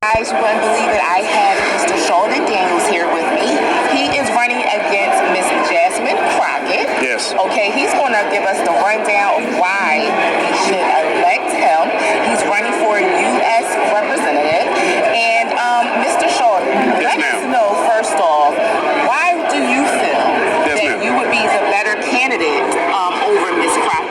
Guys, you wouldn't believe it. I have Mr. Sholdon Daniels here with me. He is running against Miss Jasmine Crockett. Yes. Okay, he's going to give us the rundown of why we should elect him. He's running for U.S. representative. And Mr. Sholdon, yes, let us know first off, why do you feel that you would be the better candidate over Miss Crockett?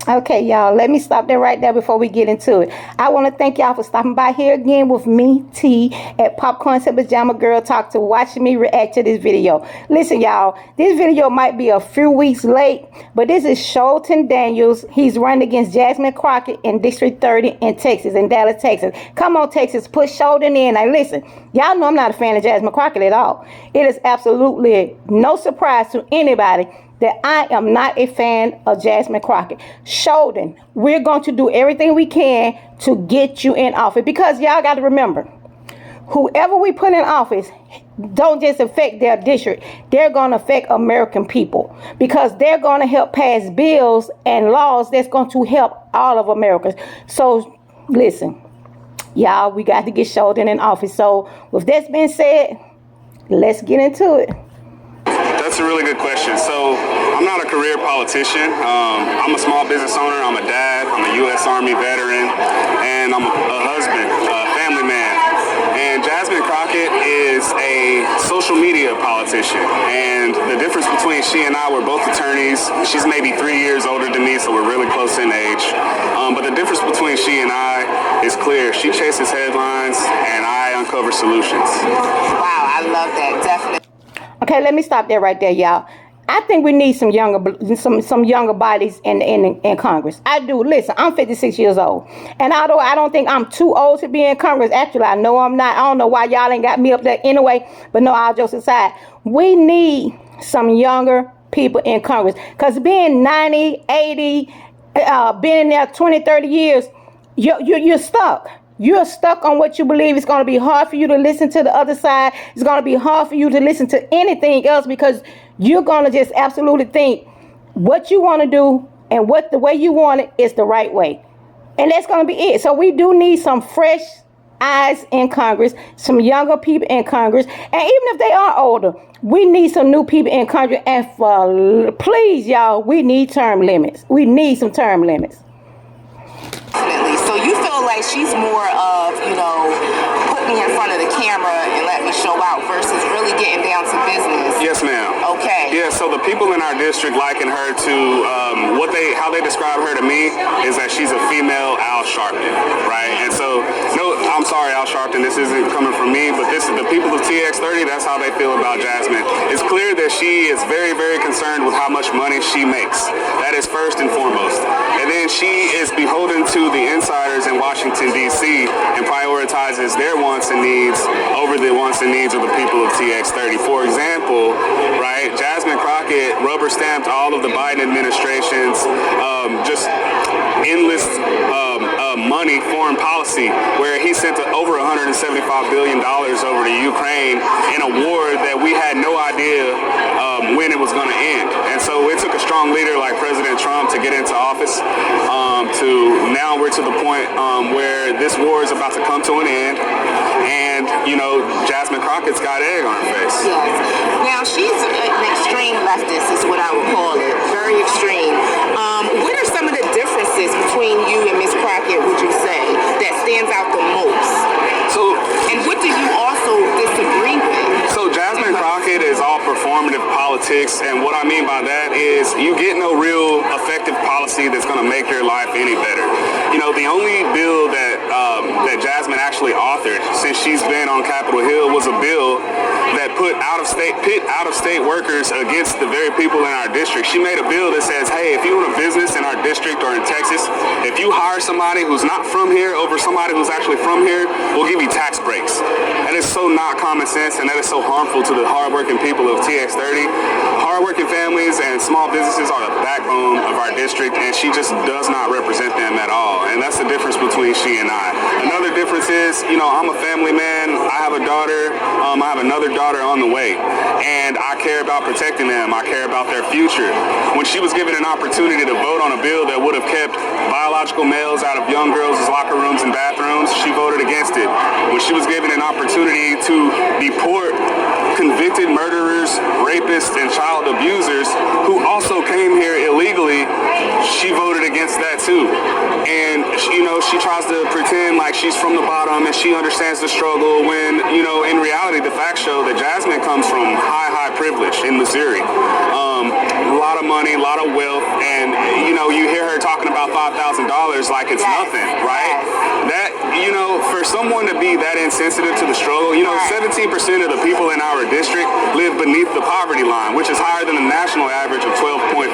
Okay, y'all, let me stop there right there before we get into it. I want to thank y'all for stopping by here again with me, T, at Popcorn and Pajama Girl Talk to watching me react to this video. Listen, y'all, this video might be a few weeks late, but this is Sholdon Daniels. He's running against Jasmine Crockett in District 30 in Texas, in Dallas, Texas. Come on, Texas, put Sholdon in. Now, listen, y'all know I'm not a fan of Jasmine Crockett at all. It is absolutely no surprise to anybody that I am not a fan of Jasmine Crockett. Sholdon, we're going to do everything we can to get you in office, because y'all got to remember, whoever we put in office don't just affect their district. They're going to affect American people, because they're going to help pass bills and laws that's going to help all of Americans. So listen, y'all, we got to get Sholdon in office. So with that being said, let's get into it. That's a really good question. So I'm not a career politician. I'm a small business owner. I'm a dad. I'm a U.S. Army veteran, and I'm a husband, a family man. And Jasmine Crockett is a social media politician. And the difference between she and I, we're both attorneys. She's maybe 3 years older than me, so we're really close in age. But the difference between she and I is clear. She chases headlines, and I uncover solutions. Wow, I love that. Definitely. Okay, let me stop there right there, y'all. I think we need some younger bodies in Congress. I do. Listen, I'm 56 years old. And although I don't think I'm too old to be in Congress, actually, I know I'm not. I don't know why y'all ain't got me up there anyway. But no, all jokes aside, we need some younger people in Congress. Because being 90, 80, being in there 20, 30 years, you're stuck. You're stuck on what you believe. It's going to be hard for you to listen to the other side. It's going to be hard for you to listen to anything else, because you're going to just absolutely think what you want to do and what the way you want it is the right way. And that's going to be it. So we do need some fresh eyes in Congress, some younger people in Congress. And even if they are older, we need some new people in Congress. And for, please, y'all, we need term limits. We need some term limits. Definitely. So you feel like she's more of, put me in front of the camera and let me show out versus really getting down to business. Yes, ma'am. Okay. Yeah, so the people in our district liken her to, how they describe her to me is that she's a female Al Sharpton, right? And so, no, I'm sorry, Al Sharpton, this isn't coming from me, but this is the people of TX30, that's how they feel about Jasmine. It's clear that she is very, very concerned with how much money she makes. That is first and foremost. And then she is beholden to the insiders in Washington, D.C. and prioritizes their wants and needs over the wants and needs of the people of TX30. For example, right, Jasmine Crockett rubber-stamped all of the Biden administration's just endless money foreign policy, where he sent over $175 billion over to Ukraine in a war that we had no idea when it was going to end. And so it took a strong leader like President Trump to get into office. Now we're to the point where this war is about to come to an end, and Jasmine Crockett's got egg on her face. Yes. Now she's an extreme leftist, is what I would call it. Very extreme. What are some of the differences between you and Ms. Crockett, would you say, that stands out the most? And what do you also disagree with? So Jasmine Crockett is all performative politics, and what I mean by that is you get no real effective policy that's going to make your life any better. The only bill that Jasmine actually authored since she's been on Capitol Hill was a bill that put out-of-state workers against the very people in our district. She made a bill that says, hey, if you own a business in our district or in Texas, if you hire somebody who's not from here over somebody who's actually from here, we'll give you tax breaks. That is so not common sense, and that is so harmful to the hardworking people of TX30. Hardworking working families and small businesses are the backbone of our district, and she just does not represent them at all. And that's the difference between she and I. Another difference is, I'm a family man. I have a daughter. I have another daughter on the way, and I care about protecting them. I care about their future. When she was given an opportunity to vote on a bill that would have kept biological males out of young girls' locker rooms and bathrooms, she voted against it. When she was given an opportunity to deport convicted murderers, rapists, and child abusers who also came here illegally, she voted against that too. And she tries to pretend like she's from the bottom and she understands the struggle when, in reality, the facts show that Jasmine comes from high privilege in Missouri. A lot of money, a lot of wealth, and you hear her talking about $5,000 like it's nothing, right? That, for someone to be that insensitive to the struggle, 17% of the people in our district live beneath the poverty line, which is higher than the national average of 12.5%.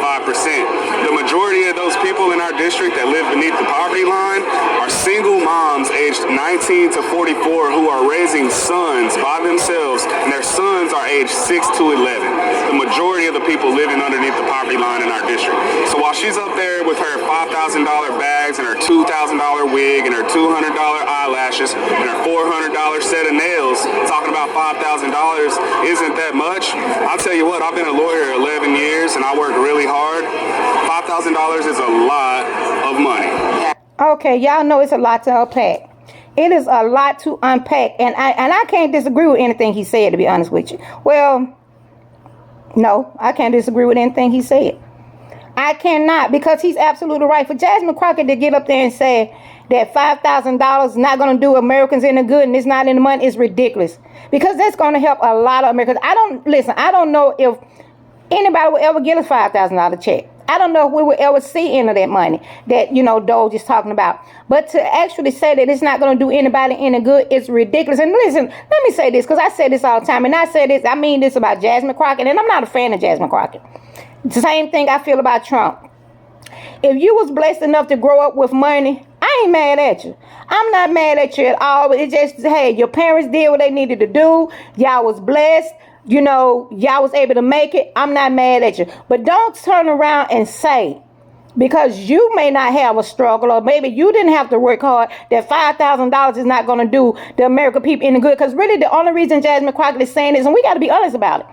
The majority of those people in our district that live beneath the poverty line are single moms aged 19 to 44 who are raising sons by themselves, and their sons are aged 6 to 11. The majority of the people living underneath the poverty line in our district. So while she's up there with her $5,000 bags and her $2,000 wig and her $200 eyelashes and her $400 set of nails, talking about $5,000 isn't that much, I'll tell you what, I've been a lawyer 11 years and I work really hard. $5,000 is a lot of money. Okay, y'all know it's a lot to unpack. It is a lot to unpack, and I can't disagree with anything he said, to be honest with you. Well, no, I can't disagree with anything he said. I cannot, because he's absolutely right. For Jasmine Crockett to get up there and say that $5,000 is not going to do Americans any good and it's not in the money is ridiculous. Because that's going to help a lot of Americans. I don't know if anybody will ever get a $5,000 check. I don't know if we will ever see any of that money that, Doge is talking about. But to actually say that it's not going to do anybody any good is ridiculous. And listen, let me say this, because I say this all the time. And I mean this about Jasmine Crockett. And I'm not a fan of Jasmine Crockett. The same thing I feel about Trump. If you was blessed enough to grow up with money, I ain't mad at you. I'm not mad at you at all. It's just, hey, your parents did what they needed to do. Y'all was blessed. Y'all was able to make it. I'm not mad at you. But don't turn around and say, because you may not have a struggle, or maybe you didn't have to work hard, that $5,000 is not going to do the American people any good. Because really the only reason Jasmine Crockett is saying this, and we got to be honest about it,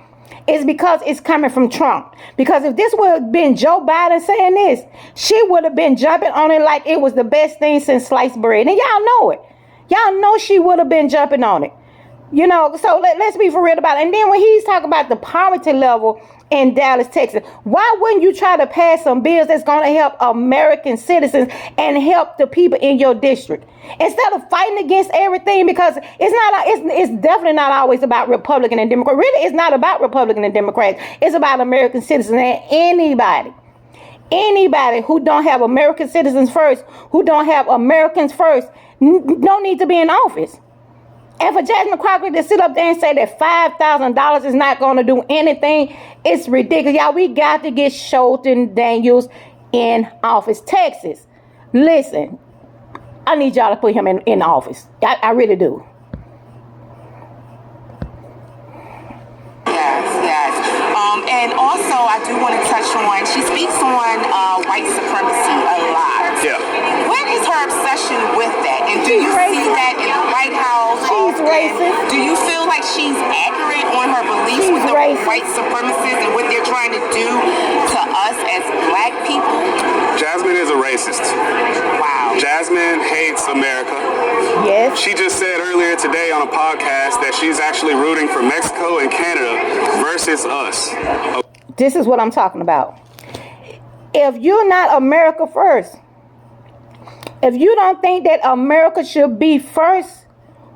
is because it's coming from Trump. Because if this would have been Joe Biden saying this, she would have been jumping on it like it was the best thing since sliced bread. And y'all know it. Y'all know she would have been jumping on it. So let's be for real about it. And then when he's talking about the poverty level in Dallas, Texas, why wouldn't you try to pass some bills that's going to help American citizens and help the people in your district instead of fighting against everything? Because it's definitely not always about Republican and Democrat. Really, it's not about Republican and Democrats. It's about American citizens, and anybody who don't have American citizens first, who don't have Americans first, don't need to be in office. And for Jasmine Crockett to sit up there and say that $5,000 is not going to do anything, it's ridiculous. Y'all, we got to get Sholdon Daniels in office. Texas, listen, I need y'all to put him in office. I really do. Yes. And also, I do want to touch on, she speaks on white supremacy a lot. Yeah. What is her obsession with that? And do you see that in the White House? She's racist. Do you feel like she's accurate on her beliefs with the white supremacists and what they're trying to do to us as black people? Jasmine is a racist. Wow. Jasmine hates America. Yes. She just said earlier today on a podcast that she's actually rooting for Mexico and Canada versus us. This is what I'm talking about. If you're not America first, if you don't think that America should be first,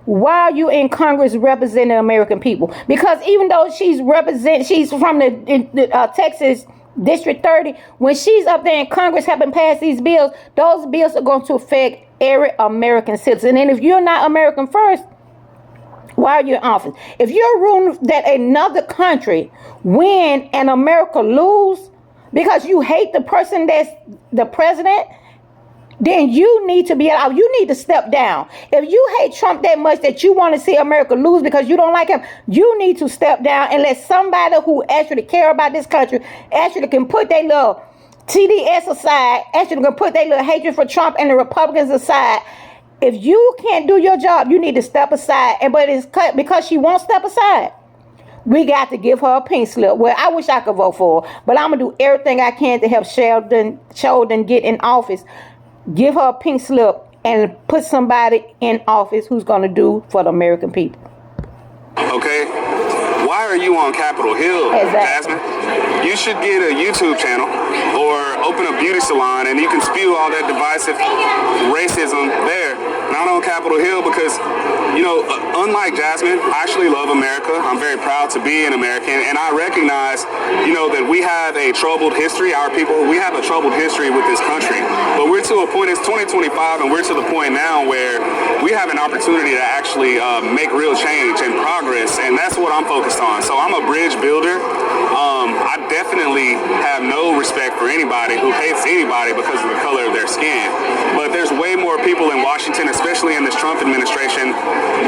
why are you in Congress representing American people? Because even though she's from the Texas District 30, when she's up there in Congress helping pass these bills, those bills are going to affect every American citizen. And if you're not American first, why are you in office? If you're ruling that another country win and America lose because you hate the person that's the president, then you need to be allowed. You need to step down. If you hate Trump that much that you want to see America lose because you don't like him, you need to step down and let somebody who actually care about this country actually can put their little TDS aside, actually can put their little hatred for Trump and the Republicans aside. If you can't do your job, you need to step aside. But it's because she won't step aside, we got to give her a pink slip. Well, I wish I could vote for her, but I'm going to do everything I can to help Sholdon get in office. Give her a pink slip and put somebody in office who's going to do for the American people. Okay? Why are you on Capitol Hill, Exactly. Jasmine? You should get a YouTube channel or open a beauty salon and you can spew all that divisive racism there, not on Capitol Hill, because, you know, unlike Jasmine, I actually love America. I'm very proud to be an American, and I recognize, you know, that we have a troubled history. Our people, we have a troubled history with this country, but we're to a point, it's 2025, and we're to the point now where we have an opportunity to actually make real change and progress, and that's what I'm focused on. So I'm a bridge builder. I definitely have no respect for anybody who hates anybody because of the color of their skin. But there's way more people in Washington, especially in this Trump administration,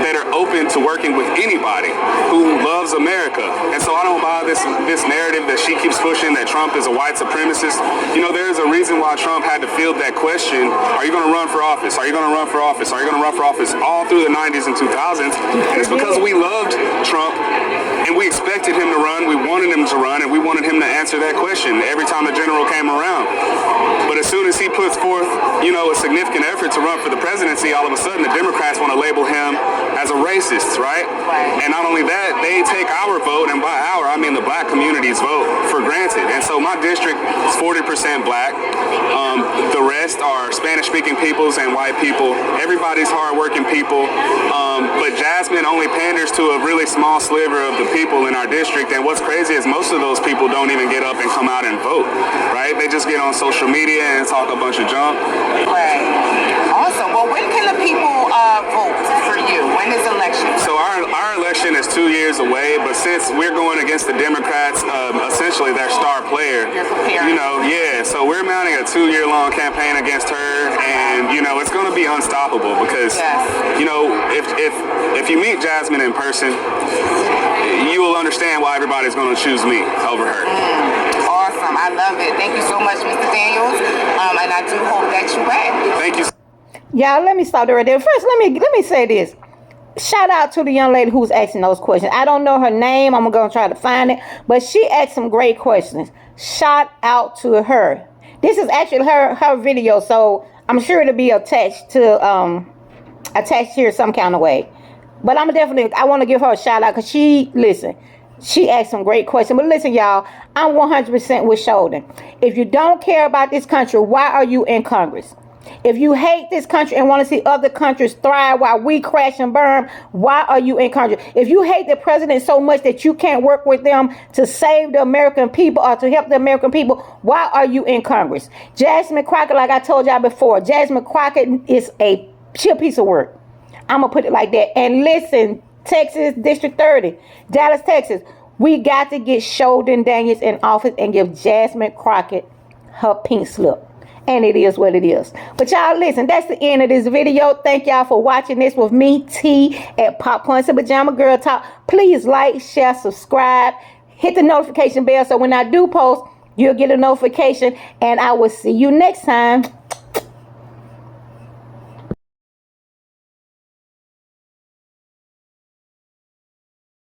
that are open to working with anybody who loves America. And so I don't buy this narrative that she keeps pushing, that Trump is a white supremacist. You know, there's a reason why Trump had to field that question, are you going to run for office? Are you going to run for office? Are you going to run for office? All through the 90s and 2000s. And it's because we loved Trump and we expected him to run, we wanted him to run, and we wanted him to answer that question every time the general came around. But as soon as he puts forth, you know, a significant effort to run for the presidency, all of a sudden the Democrats want to label him as a racist, right? And not only that, they take our vote, and by our, I mean the black community's vote, for granted. And so my district is 40% black. The rest are Spanish-speaking peoples and white people. Everybody's hard-working people. But Jasmine only panders to a really small sliver of the people in our district. And what's crazy is most of those people don't even get up and come out and vote, right? They just get on social media and talk a bunch of junk. Right. Awesome. Well, when can the people vote for you? When is election? So our election is 2 years away, but since we're going against the Democrats, essentially their star player, you know, yeah, so we're mounting a 2-year-long campaign against her, and, you know, it's going to be unstoppable because, you know, if you meet Jasmine in person, you will understand why everybody's going to choose me over her. Awesome. I love it. Thank you so much, Mr. Daniels, and I do hope that you win. Thank you. Y'all, let me stop there right there. First, let me say this. Shout out to the young lady who's asking those questions. I don't know her name. I'm going to try to find it. But she asked some great questions. Shout out to her. This is actually her video, so I'm sure it'll be attached here some kind of way. But I want to give her a shout out because she asked some great questions. But listen, y'all, I'm 100% with Sholdon. If you don't care about this country, why are you in Congress? If you hate this country and want to see other countries thrive while we crash and burn, why are you in Congress? If you hate the president so much that you can't work with them to save the American people or to help the American people, why are you in Congress? Jasmine Crockett, like I told y'all before, Jasmine Crockett is a piece of work. I'm going to put it like that. And listen, Texas, District 30, Dallas, Texas, we got to get Sholdon Daniels in office and give Jasmine Crockett her pink slip. And it is what it is. But y'all, listen, that's the end of this video. Thank y'all for watching this with me, T, at Popcorn and Pajama Girl Talk. Please like, share, subscribe, hit the notification bell so when I do post, you'll get a notification. And I will see you next time.